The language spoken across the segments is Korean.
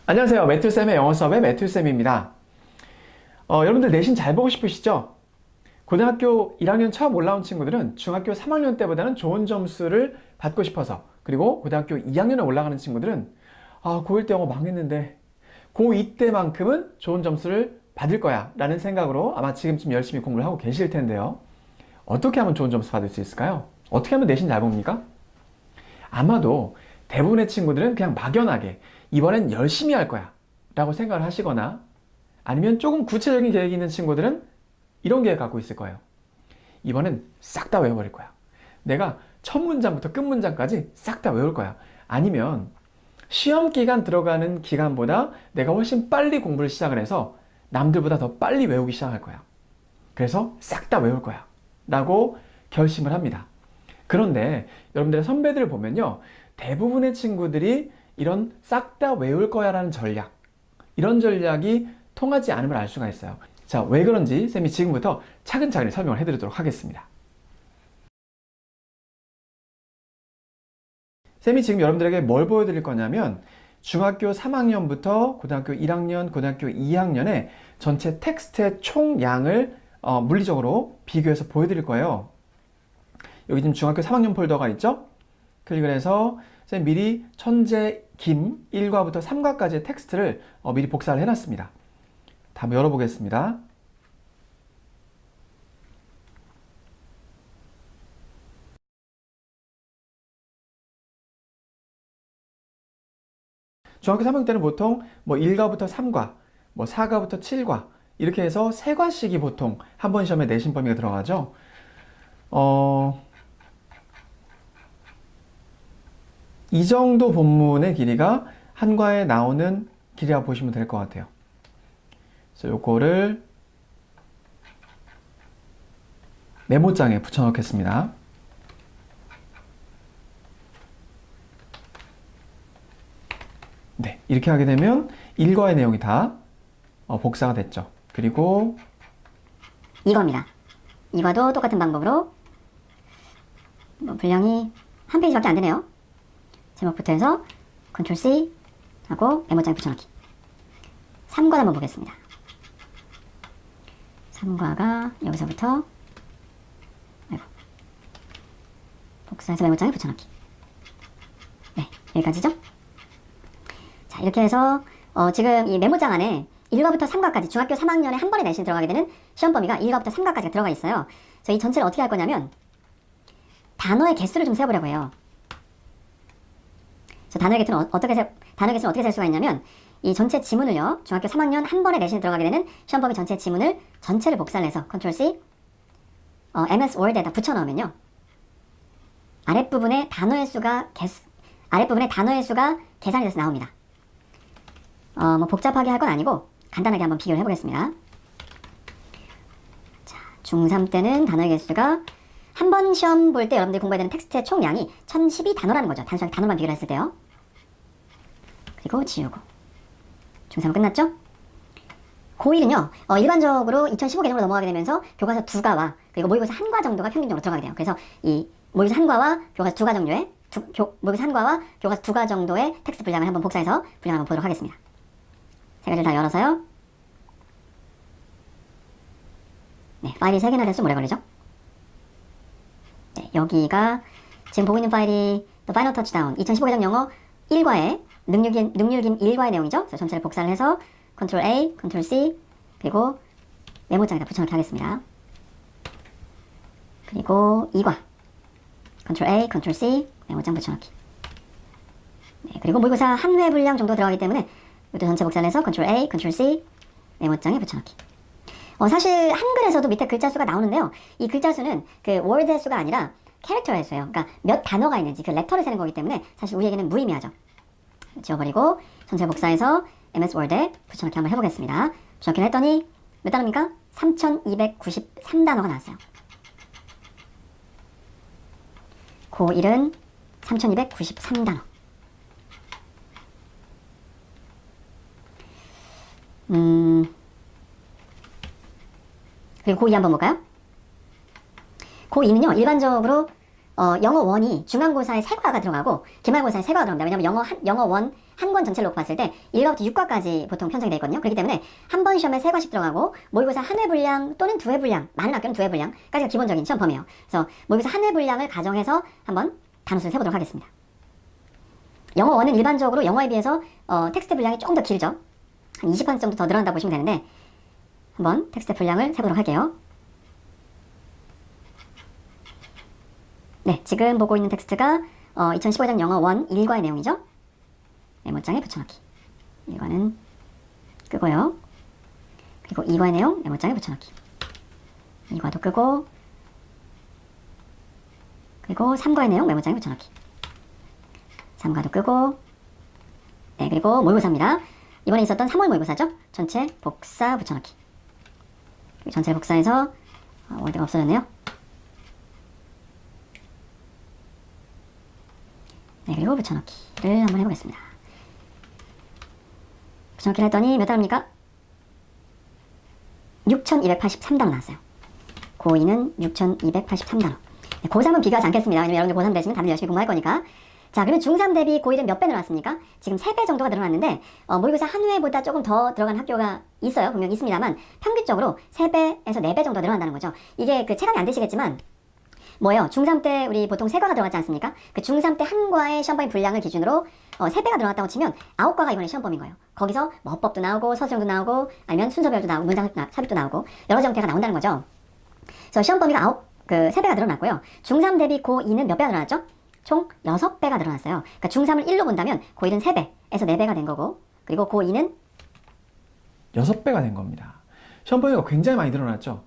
안녕하세요. 매튜쌤의 영어 수업의 매튜쌤입니다. 여러분들 내신 잘 보고 싶으시죠? 고등학교 1학년 처음 올라온 친구들은 중학교 3학년 때보다는 좋은 점수를 받고 싶어서, 그리고 고등학교 2학년에 올라가는 친구들은 고1 때 영어 망했는데 고2 때만큼은 좋은 점수를 받을 거야 라는 생각으로 아마 지금쯤 열심히 공부를 하고 계실 텐데요. 어떻게 하면 좋은 점수 받을 수 있을까요? 어떻게 하면 내신 잘 봅니까? 아마도 대부분의 친구들은 그냥 막연하게 이번엔 열심히 할 거야 라고 생각을 하시거나, 아니면 조금 구체적인 계획이 있는 친구들은 이런 계획 갖고 있을 거예요. 이번엔 싹 다 외워버릴 거야. 내가 첫 문장부터 끝 문장까지 싹 다 외울 거야. 아니면 시험 기간 들어가는 기간보다 내가 훨씬 빨리 공부를 시작을 해서 남들보다 더 빨리 외우기 시작할 거야. 그래서 싹 다 외울 거야 라고 결심을 합니다. 그런데 여러분들의 선배들을 보면요, 대부분의 친구들이 이런 싹 다 외울 거야 라는 전략, 이런 전략이 통하지 않음을 알 수가 있어요. 자, 왜 그런지 쌤이 지금부터 차근차근 설명을 해드리도록 하겠습니다. 쌤이 지금 여러분들에게 뭘 보여드릴 거냐면, 중학교 3학년부터 고등학교 1학년, 고등학교 2학년의 전체 텍스트의 총량을 물리적으로 비교해서 보여드릴 거예요. 여기 지금 중학교 3학년 폴더가 있죠? 클릭을 해서 쌤 미리 천재 김 1과부터 3과까지의 텍스트를 미리 복사를 해놨습니다. 다 한번 열어보겠습니다. 중학교 3학년 때는 보통 1과부터 3과, 4과부터 7과 이렇게 해서 3과씩이 보통 한 번 시험에 내신 범위가 들어가죠. 이 정도 본문의 길이가 한 과에 나오는 길이라고 보시면 될 것 같아요. 그래서 요거를 메모장에 붙여넣겠습니다. 네, 이렇게 하게 되면 1과의 내용이 다 복사가 됐죠. 그리고 이거입니다. 이과도 똑같은 방법으로 분량이 한 페이지밖에 안 되네요. 제목부터 해서 Ctrl C 하고 메모장에 붙여넣기. 3과 한번 보겠습니다. 3과가 여기서부터 복사해서 메모장에 붙여넣기. 네, 여기까지죠? 자, 이렇게 해서 지금 이 메모장 안에 1과부터 3과까지 중학교 3학년에 한 번에 내신 들어가게 되는 시험 범위가 1과부터 3과까지가 들어가 있어요. 그래서 이 전체를 어떻게 할 거냐면 단어의 개수를 좀 세어보려고 해요. 그래서 단어의 개수는 어떻게 셀 수가 있냐면, 이 전체 지문을요, 중학교 3학년 한 번에 내신 들어가게 되는 시험 범위 전체 지문을 전체를 복사를 해서 Ctrl C MS Word에다 붙여 넣으면요, 아랫부분에 단어의 수가 계산이 돼서 나옵니다. 복잡하게 할 건 아니고 간단하게 한번 비교를 해보겠습니다. 자, 중3 때는 단어의 개수가 한 번 시험 볼 때 여러분들이 공부해야 되는 텍스트의 총량이 1012단어라는 거죠. 단순하게 단어만 비교를 했을 때요. 그리고 지우고. 중3은 끝났죠? 고1은요, 일반적으로 2015 개념으로 넘어가게 되면서 교과서 2과와 그리고 모의고사 1과 정도가 평균적으로 들어가게 돼요. 그래서 이 모의고사 1과와 교과서 2과 정도의 모의고사 1과와 교과서 2과 정도의 텍스트 분량을 한번 복사해서 분량을 한번 보도록 하겠습니다. 세 가지를 다 열어서요. 네, 파일이 3개나 돼서 좀 오래 걸리죠? 네, 여기가 지금 보고 있는 파일이 The Final Touchdown 2015 개정 영어 1과의 능률김 1과의 내용이죠. 그래서 전체를 복사를 해서 Ctrl A, Ctrl C 그리고 메모장에다 붙여넣기 하겠습니다. 그리고 2과 Ctrl A, Ctrl C 메모장 붙여넣기. 네, 그리고 모의고사 한 회 분량 정도 들어가기 때문에 이것도 전체 복사를 해서 Ctrl A, Ctrl C 메모장에 붙여넣기. 사실 한글에서도 밑에 글자 수가 나오는데요. 이 글자 수는 그 월드의 수가 아니라 캐릭터의 수예요. 그러니까 몇 단어가 있는지 그 렉터를 세는 거기 때문에 사실 우리에게는 무의미하죠. 지워버리고 전체 복사해서 MS 워드에 붙여넣기 한번 해보겠습니다. 붙여넣기를 했더니 몇 단어입니까? 3293단어가 나왔어요. 고1은 3293단어. 그리고 고2 한번 볼까요? 고2는요, 일반적으로 영어 원이 중간고사에 3과가 들어가고 기말고사에 3과가 들어갑니다. 왜냐면 영어 원 한 권 전체를 놓고 봤을 때 1과부터 6과까지 보통 편성이 되어 있거든요. 그렇기 때문에 한 번 시험에 3과씩 들어가고 모의고사 한 회 분량 또는 2회 분량, 많은 학교는 2회 분량까지가 기본적인 시험 범위예요. 그래서 모의고사 한 회 분량을 가정해서 한번 단수를 세보도록 하겠습니다. 영어 원은 일반적으로 영어에 비해서 텍스트 분량이 조금 더 길죠. 한 20% 정도 더 늘어난다고 보시면 되는데 한번 텍스트 분량을 세보도록 할게요. 네, 지금 보고 있는 텍스트가 2015년 영어 원 1과의 내용이죠. 메모장에 붙여넣기. 1과는 끄고요. 그리고 2과의 내용 메모장에 붙여넣기. 2과도 끄고 그리고 3과의 내용 메모장에 붙여넣기. 3과도 끄고 네, 그리고 모의고사입니다. 이번에 있었던 3월 모의고사죠. 전체 복사 붙여넣기. 전체 복사해서 월드가 없어졌네요. 네, 그리고 붙여넣기를 한번 해보겠습니다. 붙여넣기를 했더니 몇 단어입니까? 6283단어 나왔어요. 고2는 6283단어. 네, 고3은 비교하지 않겠습니다. 왜냐면 여러분들 고3 되시면 다들 열심히 공부할 거니까. 자, 그러면 중3 대비 고1은 몇 배 늘어났습니까? 지금 3배 정도가 늘어났는데 모의고사 한 회보다 조금 더 들어간 학교가 있어요. 분명히 있습니다만 평균적으로 3배에서 4배 정도 늘어난다는 거죠. 이게 체감이 안 되시겠지만 뭐예요? 중3 때 우리 보통 3과가 들어갔지 않습니까? 그 중3 때 한 과의 시험범위 분량을 기준으로 3배가 들어갔다고 치면 9과가 이번에 시험범위인 거예요. 거기서 어법도 나오고 서술형도 나오고 아니면 순서별도 나오고 문장 삽입도 나오고 여러 형태가 나온다는 거죠. 그래서 시험범위가 3배가 늘어났고요. 중3 대비 고2는 몇 배가 늘어났죠? 총 6배가 늘어났어요. 그러니까 중3을 1로 본다면 고1은 3배에서 4배가 된 거고 그리고 고2는 6배가 된 겁니다. 시험 범위가 굉장히 많이 늘어났죠.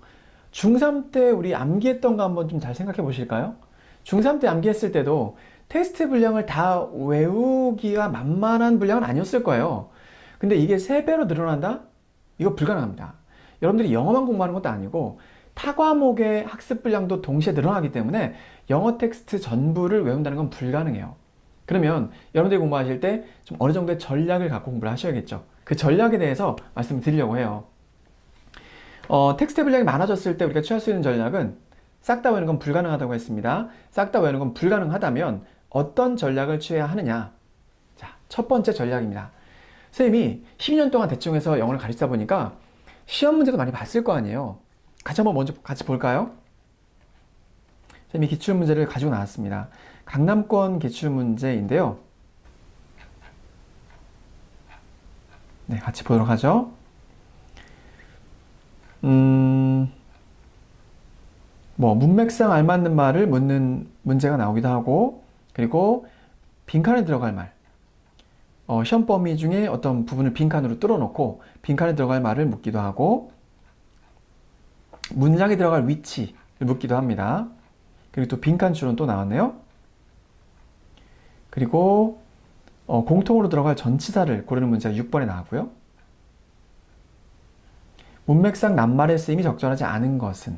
중3 때 우리 암기했던 거 한번 좀 잘 생각해 보실까요? 중3 때 암기했을 때도 테스트 분량을 다 외우기가 만만한 분량은 아니었을 거예요. 근데 이게 3배로 늘어난다? 이거 불가능합니다. 여러분들이 영어만 공부하는 것도 아니고 타 과목의 학습 분량도 동시에 늘어나기 때문에 영어 텍스트 전부를 외운다는 건 불가능해요. 그러면 여러분들이 공부하실 때 좀 어느 정도의 전략을 갖고 공부를 하셔야겠죠. 그 전략에 대해서 말씀을 드리려고 해요. 텍스트 분량이 많아졌을 때 우리가 취할 수 있는 전략은 싹 다 외우는 건 불가능하다고 했습니다. 싹 다 외우는 건 불가능하다면 어떤 전략을 취해야 하느냐? 자, 첫 번째 전략입니다. 선생님이 12년 동안 대충해서 영어를 가르치다 보니까 시험 문제도 많이 봤을 거 아니에요. 한번 먼저 같이 볼까요? 선생님이 기출문제를 가지고 나왔습니다. 강남권 기출문제인데요. 네, 같이 보도록 하죠. 문맥상 알맞는 말을 묻는 문제가 나오기도 하고, 그리고 빈칸에 들어갈 말. 시험 범위 중에 어떤 부분을 빈칸으로 뚫어놓고 빈칸에 들어갈 말을 묻기도 하고, 문장에 들어갈 위치를 묻기도 합니다. 그리고 또 빈칸 추론 또 나왔네요. 그리고 공통으로 들어갈 전치사를 고르는 문제가 6번에 나왔고요. 문맥상 낱말의 쓰임이 적절하지 않은 것은,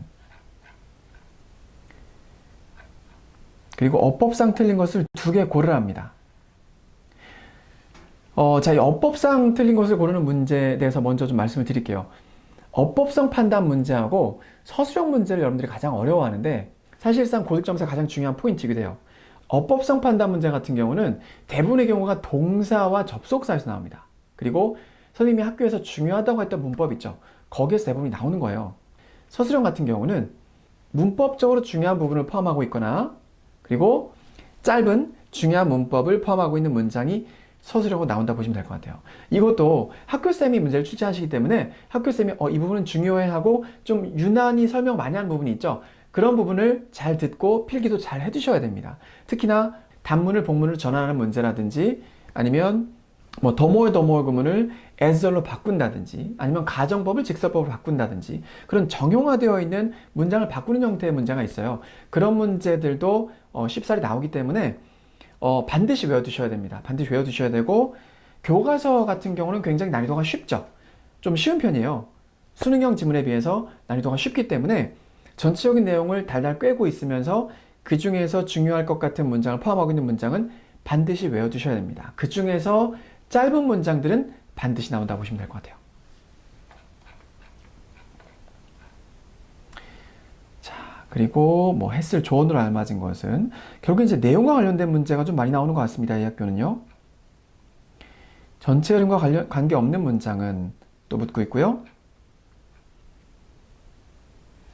그리고 어법상 틀린 것을 2개 고르라 합니다. 자, 이 어법상 틀린 것을 고르는 문제에 대해서 먼저 좀 말씀을 드릴게요. 어법성 판단 문제하고 서술형 문제를 여러분들이 가장 어려워하는데 사실상 고득점에서 가장 중요한 포인트이기도 해요. 어법성 판단 문제 같은 경우는 대부분의 경우가 동사와 접속사에서 나옵니다. 그리고 선생님이 학교에서 중요하다고 했던 문법 있죠. 거기에서 대부분이 나오는 거예요. 서술형 같은 경우는 문법적으로 중요한 부분을 포함하고 있거나 그리고 짧은 중요한 문법을 포함하고 있는 문장이 서술형으로 나온다 보시면 될 것 같아요. 이것도 학교쌤이 문제를 출제하시기 때문에 학교쌤이 이 부분은 중요해 하고 좀 유난히 설명 많이 하는 부분이 있죠. 그런 부분을 잘 듣고 필기도 잘 해두셔야 됩니다. 특히나 단문을 복문으로 전환하는 문제라든지 아니면 더모의 구문을 as로 바꾼다든지 아니면 가정법을 직설법으로 바꾼다든지 그런 정형화되어 있는 문장을 바꾸는 형태의 문제가 있어요. 그런 문제들도 쉽사리 나오기 때문에 반드시 외워두셔야 됩니다. 반드시 외워두셔야 되고 교과서 같은 경우는 굉장히 난이도가 쉽죠. 좀 쉬운 편이에요. 수능형 지문에 비해서 난이도가 쉽기 때문에 전체적인 내용을 달달 꿰고 있으면서 그 중에서 중요할 것 같은 문장을 포함하고 있는 문장은 반드시 외워두셔야 됩니다. 그 중에서 짧은 문장들은 반드시 나온다고 보시면 될 것 같아요. 자, 그리고 뭐 했을 조언으로 알맞은 것은 결국 이제 내용과 관련된 문제가 좀 많이 나오는 것 같습니다. 이 학교는요. 전체 흐름과 관계없는 문장은 또 묻고 있고요.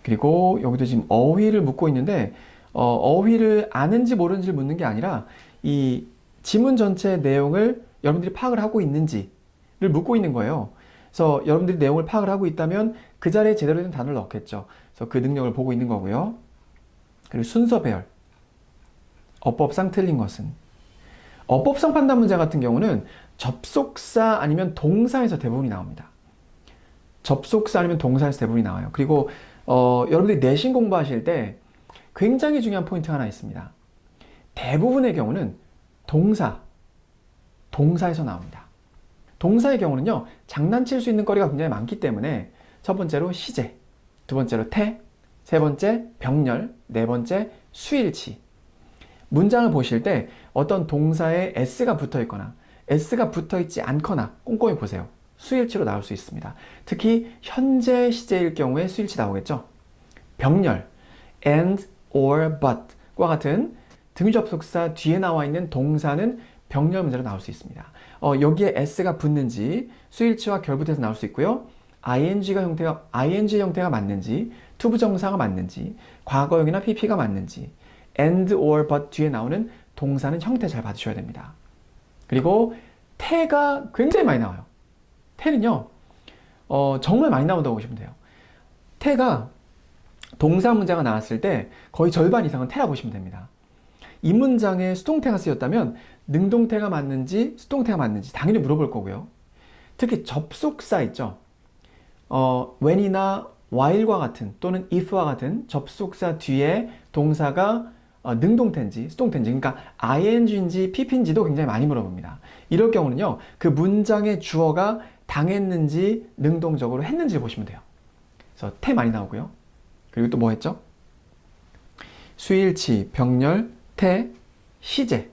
그리고 여기도 지금 어휘를 묻고 있는데 어휘를 아는지 모르는지를 묻는 게 아니라 이 지문 전체의 내용을 여러분들이 파악을 하고 있는지를 묻고 있는 거예요. 그래서 여러분들이 내용을 파악을 하고 있다면 그 자리에 제대로 된 단어를 넣겠죠. 그래서 그 능력을 보고 있는 거고요. 그리고 순서 배열. 어법상 틀린 것은. 어법상 판단 문제 같은 경우는 접속사 아니면 동사에서 대부분이 나옵니다. 접속사 아니면 동사에서 대부분이 나와요. 그리고 여러분들이 내신 공부하실 때 굉장히 중요한 포인트가 하나 있습니다. 대부분의 경우는 동사에서 나옵니다. 동사의 경우는요, 장난칠 수 있는 거리가 굉장히 많기 때문에 첫 번째로 시제, 두 번째로 태, 세 번째 병렬, 네 번째 수일치. 문장을 보실 때 어떤 동사에 s가 붙어 있거나 s가 붙어 있지 않거나 꼼꼼히 보세요. 수일치로 나올 수 있습니다. 특히 현재 시제일 경우에 수일치 나오겠죠. 병렬, and, or, but과 같은 등접속사 뒤에 나와 있는 동사는 병렬 문제로 나올 수 있습니다. 여기에 s가 붙는지 수일치와 결부돼서 나올 수 있고요. ing 형태가 맞는지, 투부정사가 맞는지, 과거형이나 pp가 맞는지, and, or, but 뒤에 나오는 동사는 형태 잘 봐주셔야 됩니다. 그리고 태가 굉장히 많이 나와요. 태는요, 정말 많이 나온다고 보시면 돼요. 태가 동사 문장가 나왔을 때 거의 절반 이상은 태라 보시면 됩니다. 이 문장에 수동태가 쓰였다면 능동태가 맞는지 수동태가 맞는지 당연히 물어볼 거고요. 특히 접속사 있죠. when이나 while과 같은 또는 if와 같은 접속사 뒤에 동사가 능동태인지 수동태인지, 그러니까 ing인지 pp인지도 굉장히 많이 물어봅니다. 이럴 경우는요, 그 문장의 주어가 당했는지 능동적으로 했는지 보시면 돼요. 그래서 태 많이 나오고요. 그리고 또 뭐 했죠? 수일치, 병렬, 태, 시제.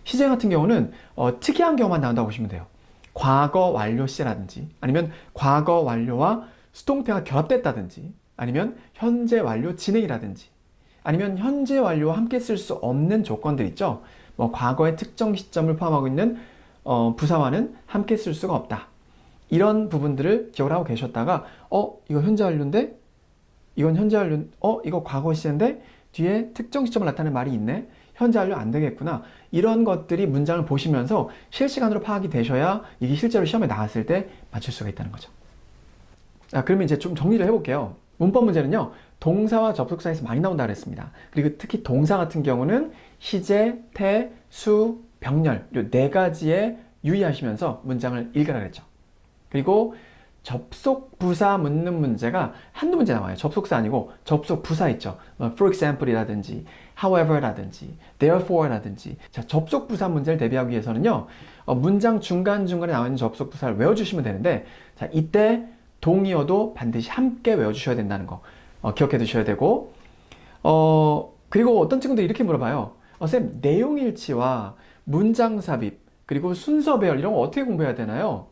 시제 같은 경우는 특이한 경우만 나온다고 보시면 돼요. 과거 완료 시제라든지, 아니면 과거 완료와 수동태가 결합됐다든지, 아니면 현재 완료 진행이라든지, 아니면 현재 완료와 함께 쓸 수 없는 조건들 있죠. 뭐 과거의 특정 시점을 포함하고 있는 부사와는 함께 쓸 수가 없다. 이런 부분들을 기억을 하고 계셨다가 이거 현재 완료인데? 이건 현재 완료, 이거 과거 시제인데? 뒤에 특정 시점을 나타내는 말이 있네? 현재 완료 안 되겠구나. 이런 것들이 문장을 보시면서 실시간으로 파악이 되셔야 이게 실제로 시험에 나왔을 때 맞출 수가 있다는 거죠. 그러면 이제 좀 정리를 해볼게요. 문법 문제는요, 동사와 접속사에서 많이 나온다 그랬습니다. 그리고 특히 동사 같은 경우는 시제, 태, 수, 병렬 이 네 가지에 유의하시면서 문장을 읽으라 그랬죠. 그리고 접속 부사 묻는 문제가 한두 문제 나와요. 접속사 아니고 접속 부사 있죠. For example이라든지 however라든지 therefore라든지. 자, 접속 부사 문제를 대비하기 위해서는요, 문장 중간중간에 나와 있는 접속 부사를 외워주시면 되는데, 자, 이때 동의어도 반드시 함께 외워주셔야 된다는 거 기억해 두셔야 되고, 그리고 어떤 친구들이 이렇게 물어봐요. 쌤, 내용일치와 문장 삽입, 그리고 순서 배열 이런 거 어떻게 공부해야 되나요?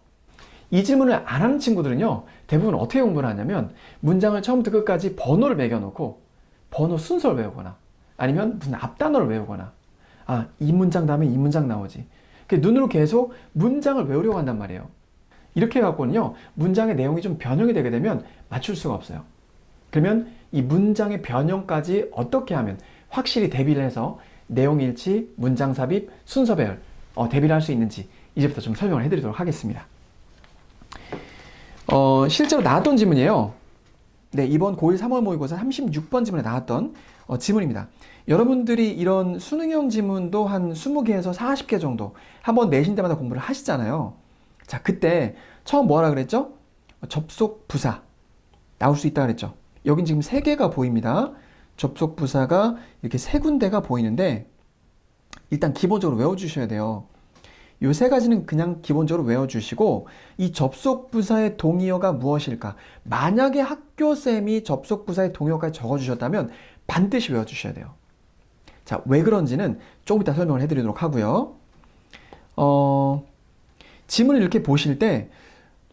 이 질문을 안 하는 친구들은요, 대부분 어떻게 공부를 하냐면 문장을 처음부터 끝까지 번호를 매겨놓고 번호 순서를 외우거나, 아니면 무슨 앞단어를 외우거나, 이 문장 다음에 이 문장 나오지. 눈으로 계속 문장을 외우려고 한단 말이에요. 이렇게 해갖고는요, 문장의 내용이 좀 변형이 되게 되면 맞출 수가 없어요. 그러면 이 문장의 변형까지 어떻게 하면 확실히 대비를 해서 내용일치, 문장 삽입, 순서 배열 대비를 할 수 있는지 이제부터 좀 설명을 해드리도록 하겠습니다. 실제로 나왔던 지문이에요. 네, 이번 고1 3월 모의고사 36번 지문에 나왔던 지문입니다. 여러분들이 이런 수능형 지문도 한 20개에서 40개 정도 한번 내신 때마다 공부를 하시잖아요. 자, 그때 처음 뭐 하라 그랬죠? 접속 부사 나올 수 있다 그랬죠. 여긴 지금 3개가 보입니다. 접속 부사가 이렇게 3군데가 보이는데 일단 기본적으로 외워주셔야 돼요. 이 3가지는 그냥 기본적으로 외워주시고, 이 접속 부사의 동의어가 무엇일까? 만약에 학교쌤이 접속 부사의 동의어까지 적어주셨다면 반드시 외워주셔야 돼요. 자, 왜 그런지는 조금 이따 설명을 해드리도록 하고요. 지문을 이렇게 보실 때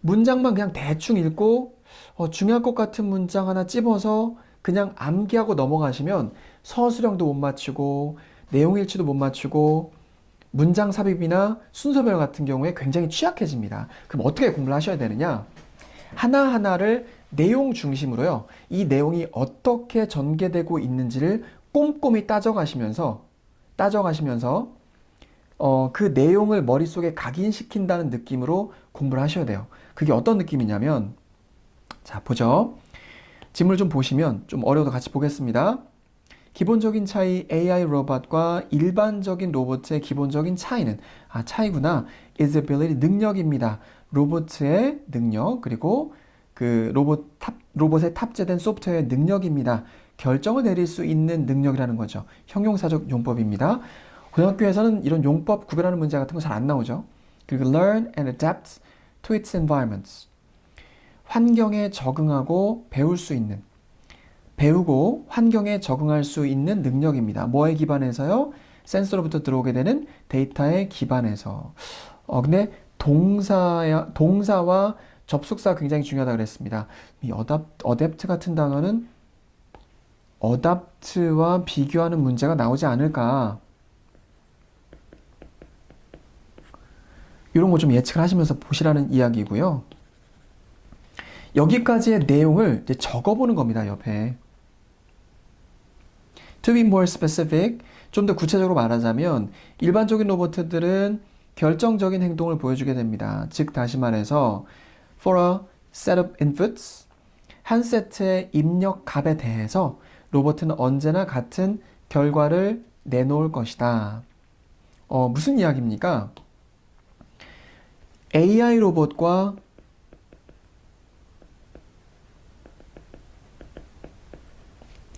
문장만 그냥 대충 읽고 중요할 것 같은 문장 하나 찝어서 그냥 암기하고 넘어가시면 서술형도 못 맞추고 내용 일치도 못 맞추고 문장 삽입이나 순서별 같은 경우에 굉장히 취약해집니다. 그럼 어떻게 공부를 하셔야 되느냐? 하나하나를 내용 중심으로요. 이 내용이 어떻게 전개되고 있는지를 꼼꼼히 따져가시면서 그 내용을 머릿속에 각인시킨다는 느낌으로 공부를 하셔야 돼요. 그게 어떤 느낌이냐면, 자, 보죠. 지문을 좀 보시면 좀 어려워도 같이 보겠습니다. 기본적인 차이 AI 로봇과 일반적인 로봇의 기본적인 차이는 차이구나. is ability 능력입니다. 로봇의 능력 그리고 그 로봇에 탑재된 소프트웨어의 능력입니다. 결정을 내릴 수 있는 능력이라는 거죠. 형용사적 용법입니다. 고등학교에서는 이런 용법 구별하는 문제 같은 거 잘 안 나오죠. 그리고 learn and adapt to its environments. 환경에 적응하고 배울 수 있는 배우고 환경에 적응할 수 있는 능력입니다. 뭐에 기반해서요? 센서로부터 들어오게 되는 데이터에 기반해서. 근데 동사와 접속사가 굉장히 중요하다 그랬습니다. 이 어댑트 같은 단어는 어답트와 비교하는 문제가 나오지 않을까. 이런 거 좀 예측을 하시면서 보시라는 이야기고요. 여기까지의 내용을 이제 적어보는 겁니다, 옆에. To be more specific, 좀 더 구체적으로 말하자면 일반적인 로봇들은 결정적인 행동을 보여주게 됩니다. 즉 다시 말해서 for a set of inputs, 한 세트의 입력 값에 대해서 로봇은 언제나 같은 결과를 내놓을 것이다. 무슨 이야기입니까? AI 로봇과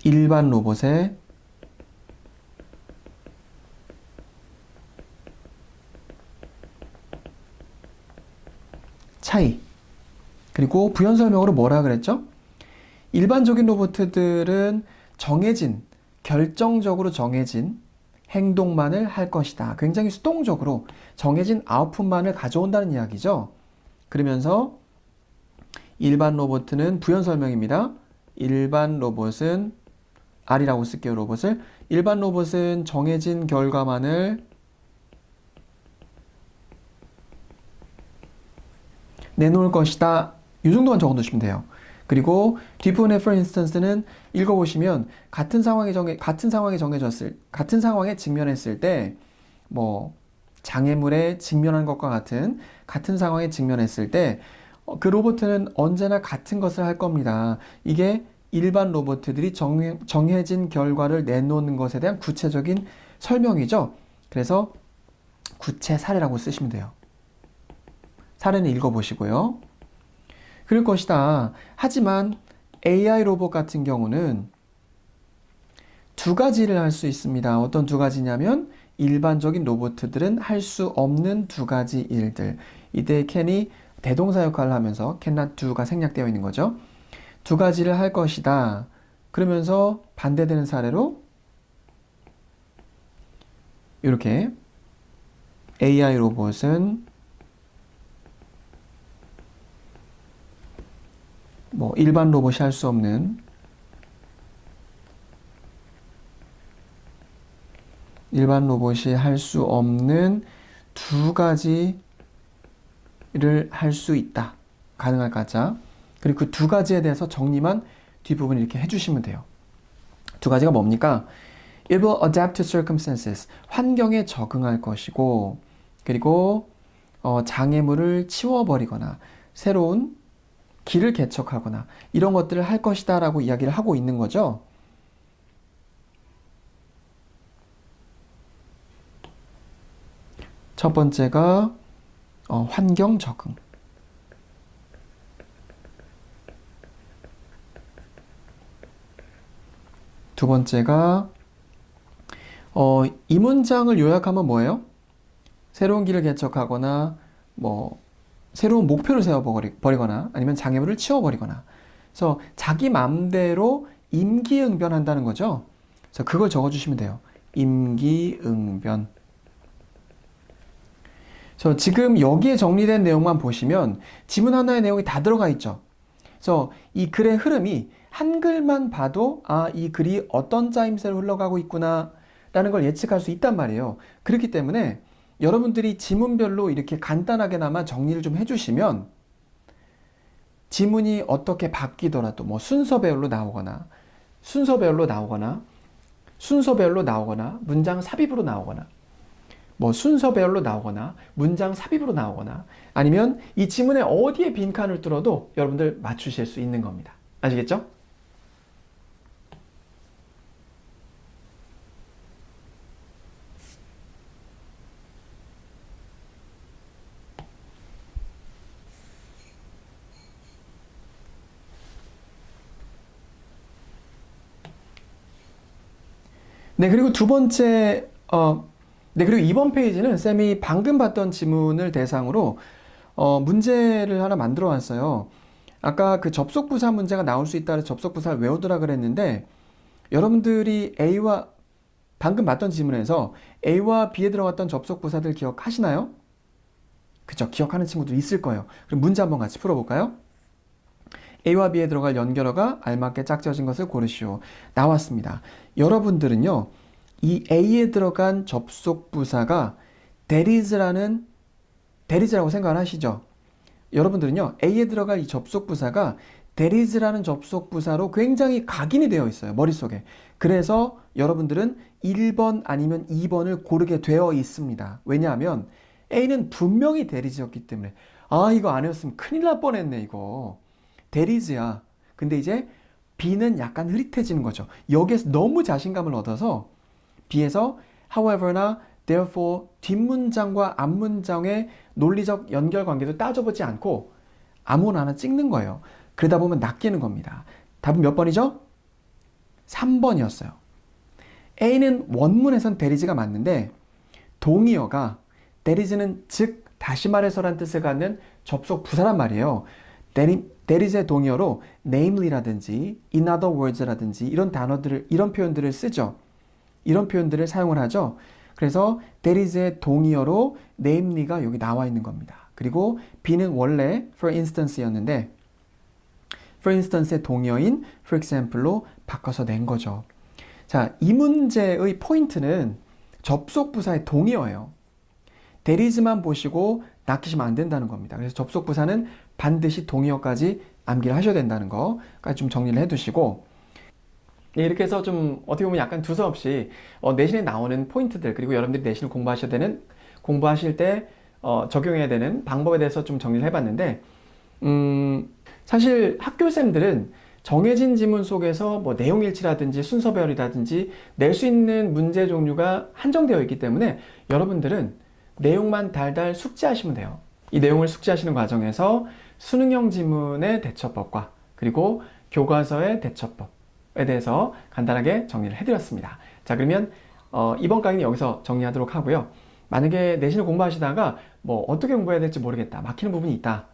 일반 로봇의 차이. 그리고 부연 설명으로 뭐라 그랬죠? 일반적인 로봇들은 결정적으로 정해진 행동만을 할 것이다. 굉장히 수동적으로 정해진 아웃풋만을 가져온다는 이야기죠. 그러면서 일반 로봇은 부연 설명입니다. 일반 로봇은 R이라고 쓸게요, 로봇을. 일반 로봇은 정해진 결과만을 내놓을 것이다. 이 정도만 적어두시면 돼요. 그리고 뒷부분에 for instance는 읽어보시면 같은 상황에 직면했을 때 장애물에 직면한 것과 같은 상황에 직면했을 때 그 로봇은 언제나 같은 것을 할 겁니다. 이게 일반 로봇들이 정해진 결과를 내놓는 것에 대한 구체적인 설명이죠. 그래서 구체 사례라고 쓰시면 돼요. 사례는 읽어보시고요. 그럴 것이다. 하지만 AI 로봇 같은 경우는 두 가지를 할 수 있습니다. 어떤 두 가지냐면 일반적인 로봇들은 할 수 없는 두 가지 일들. 이때 can이 대동사 역할을 하면서 cannot do가 생략되어 있는 거죠. 두 가지를 할 것이다. 그러면서 반대되는 사례로 이렇게 AI 로봇은 일반 로봇이 할 수 없는 두 가지를 할 수 있다. 가능할 가짜. 그리고 그 두 가지에 대해서 정리만 뒷부분 이렇게 해주시면 돼요. 두 가지가 뭡니까? It will adapt to circumstances. 환경에 적응할 것이고, 그리고 장애물을 치워버리거나 새로운 길을 개척하거나 이런 것들을 할 것이다 라고 이야기를 하고 있는 거죠. 첫 번째가 환경 적응. 두 번째가 이 문장을 요약하면 뭐예요? 새로운 길을 개척하거나 새로운 목표를 세워버리거나 아니면 장애물을 치워버리거나. 그래서 자기 마음대로 임기응변한다는 거죠. 그래서 그걸 적어주시면 돼요. 임기응변. 그래서 지금 여기에 정리된 내용만 보시면 지문 하나의 내용이 다 들어가 있죠. 그래서 이 글의 흐름이 한글만 봐도 이 글이 어떤 짜임새로 흘러가고 있구나 라는 걸 예측할 수 있단 말이에요. 그렇기 때문에 여러분들이 지문별로 이렇게 간단하게나마 정리를 좀 해주시면 지문이 어떻게 바뀌더라도 뭐 순서배열로 나오거나 문장 삽입으로 나오거나 뭐 순서배열로 나오거나 문장 삽입으로 나오거나 아니면 이 지문의 어디에 빈칸을 뚫어도 여러분들 맞추실 수 있는 겁니다. 아시겠죠? 네, 그리고 두 번째, 그리고 이번 페이지는 쌤이 방금 봤던 지문을 대상으로 문제를 하나 만들어 왔어요. 아까 그 접속부사 문제가 나올 수 있다 해서 접속부사를 외우더라 그랬는데 여러분들이 방금 봤던 지문에서 A와 B에 들어갔던 접속부사들 기억하시나요? 그죠? 기억하는 친구들 있을 거예요. 그럼 문제 한번 같이 풀어볼까요? A와 B에 들어갈 연결어가 알맞게 짝지어진 것을 고르시오. 나왔습니다. 여러분들은요, 이 A에 들어간 접속부사가 대리즈라고 생각을 하시죠? 여러분들은요, A에 들어갈 이 접속부사가 대리즈라는 접속부사로 굉장히 각인이 되어 있어요. 머릿속에. 그래서 여러분들은 1번 아니면 2번을 고르게 되어 있습니다. 왜냐하면 A는 분명히 대리즈였기 때문에 이거 아니었으면 큰일 날 뻔했네 이거. 대리즈야. 근데 이제 B는 약간 흐릿해지는 거죠. 여기에서 너무 자신감을 얻어서 B에서 however나 therefore 뒷문장과 앞문장의 논리적 연결관계도 따져보지 않고 아무나 하나 찍는 거예요. 그러다 보면 낚이는 겁니다. 답은 몇 번이죠? 3번이었어요. A는 원문에선 대리즈가 맞는데 동의어가 대리즈는 즉 다시 말해서란 뜻을 갖는 접속 부사란 말이에요. 대리즈의 동의어로 namely라든지 in other words라든지 이런 표현들을 쓰죠. 이런 표현들을 사용을 하죠. 그래서 대리즈의 동의어로 namely가 여기 나와 있는 겁니다. 그리고 B는 원래 for instance였는데 for instance의 동의어인 for example로 바꿔서 낸 거죠. 자, 이 문제의 포인트는 접속부사의 동의어예요. 대리즈만 보시고 낚이시면 안 된다는 겁니다. 그래서 접속부사는 반드시 동의어까지 암기를 하셔야 된다는 거까지 좀 정리를 해두시고, 이렇게 해서 좀 어떻게 보면 약간 두서없이 내신에 나오는 포인트들, 그리고 여러분들이 내신을 공부하실 때 적용해야 되는 방법에 대해서 좀 정리를 해봤는데, 사실 학교생들은 정해진 지문 속에서 뭐 내용일치라든지 순서배열이라든지 낼 수 있는 문제 종류가 한정되어 있기 때문에 여러분들은 내용만 달달 숙지하시면 돼요. 이 내용을 숙지하시는 과정에서 수능형 지문의 대처법과 그리고 교과서의 대처법에 대해서 간단하게 정리를 해드렸습니다. 자, 그러면 이번 강의는 여기서 정리하도록 하고요. 만약에 내신을 공부하시다가 뭐 어떻게 공부해야 될지 모르겠다, 막히는 부분이 있다,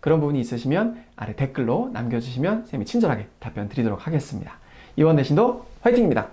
그런 부분이 있으시면 아래 댓글로 남겨주시면 쌤이 친절하게 답변 드리도록 하겠습니다. 이번 내신도 화이팅입니다.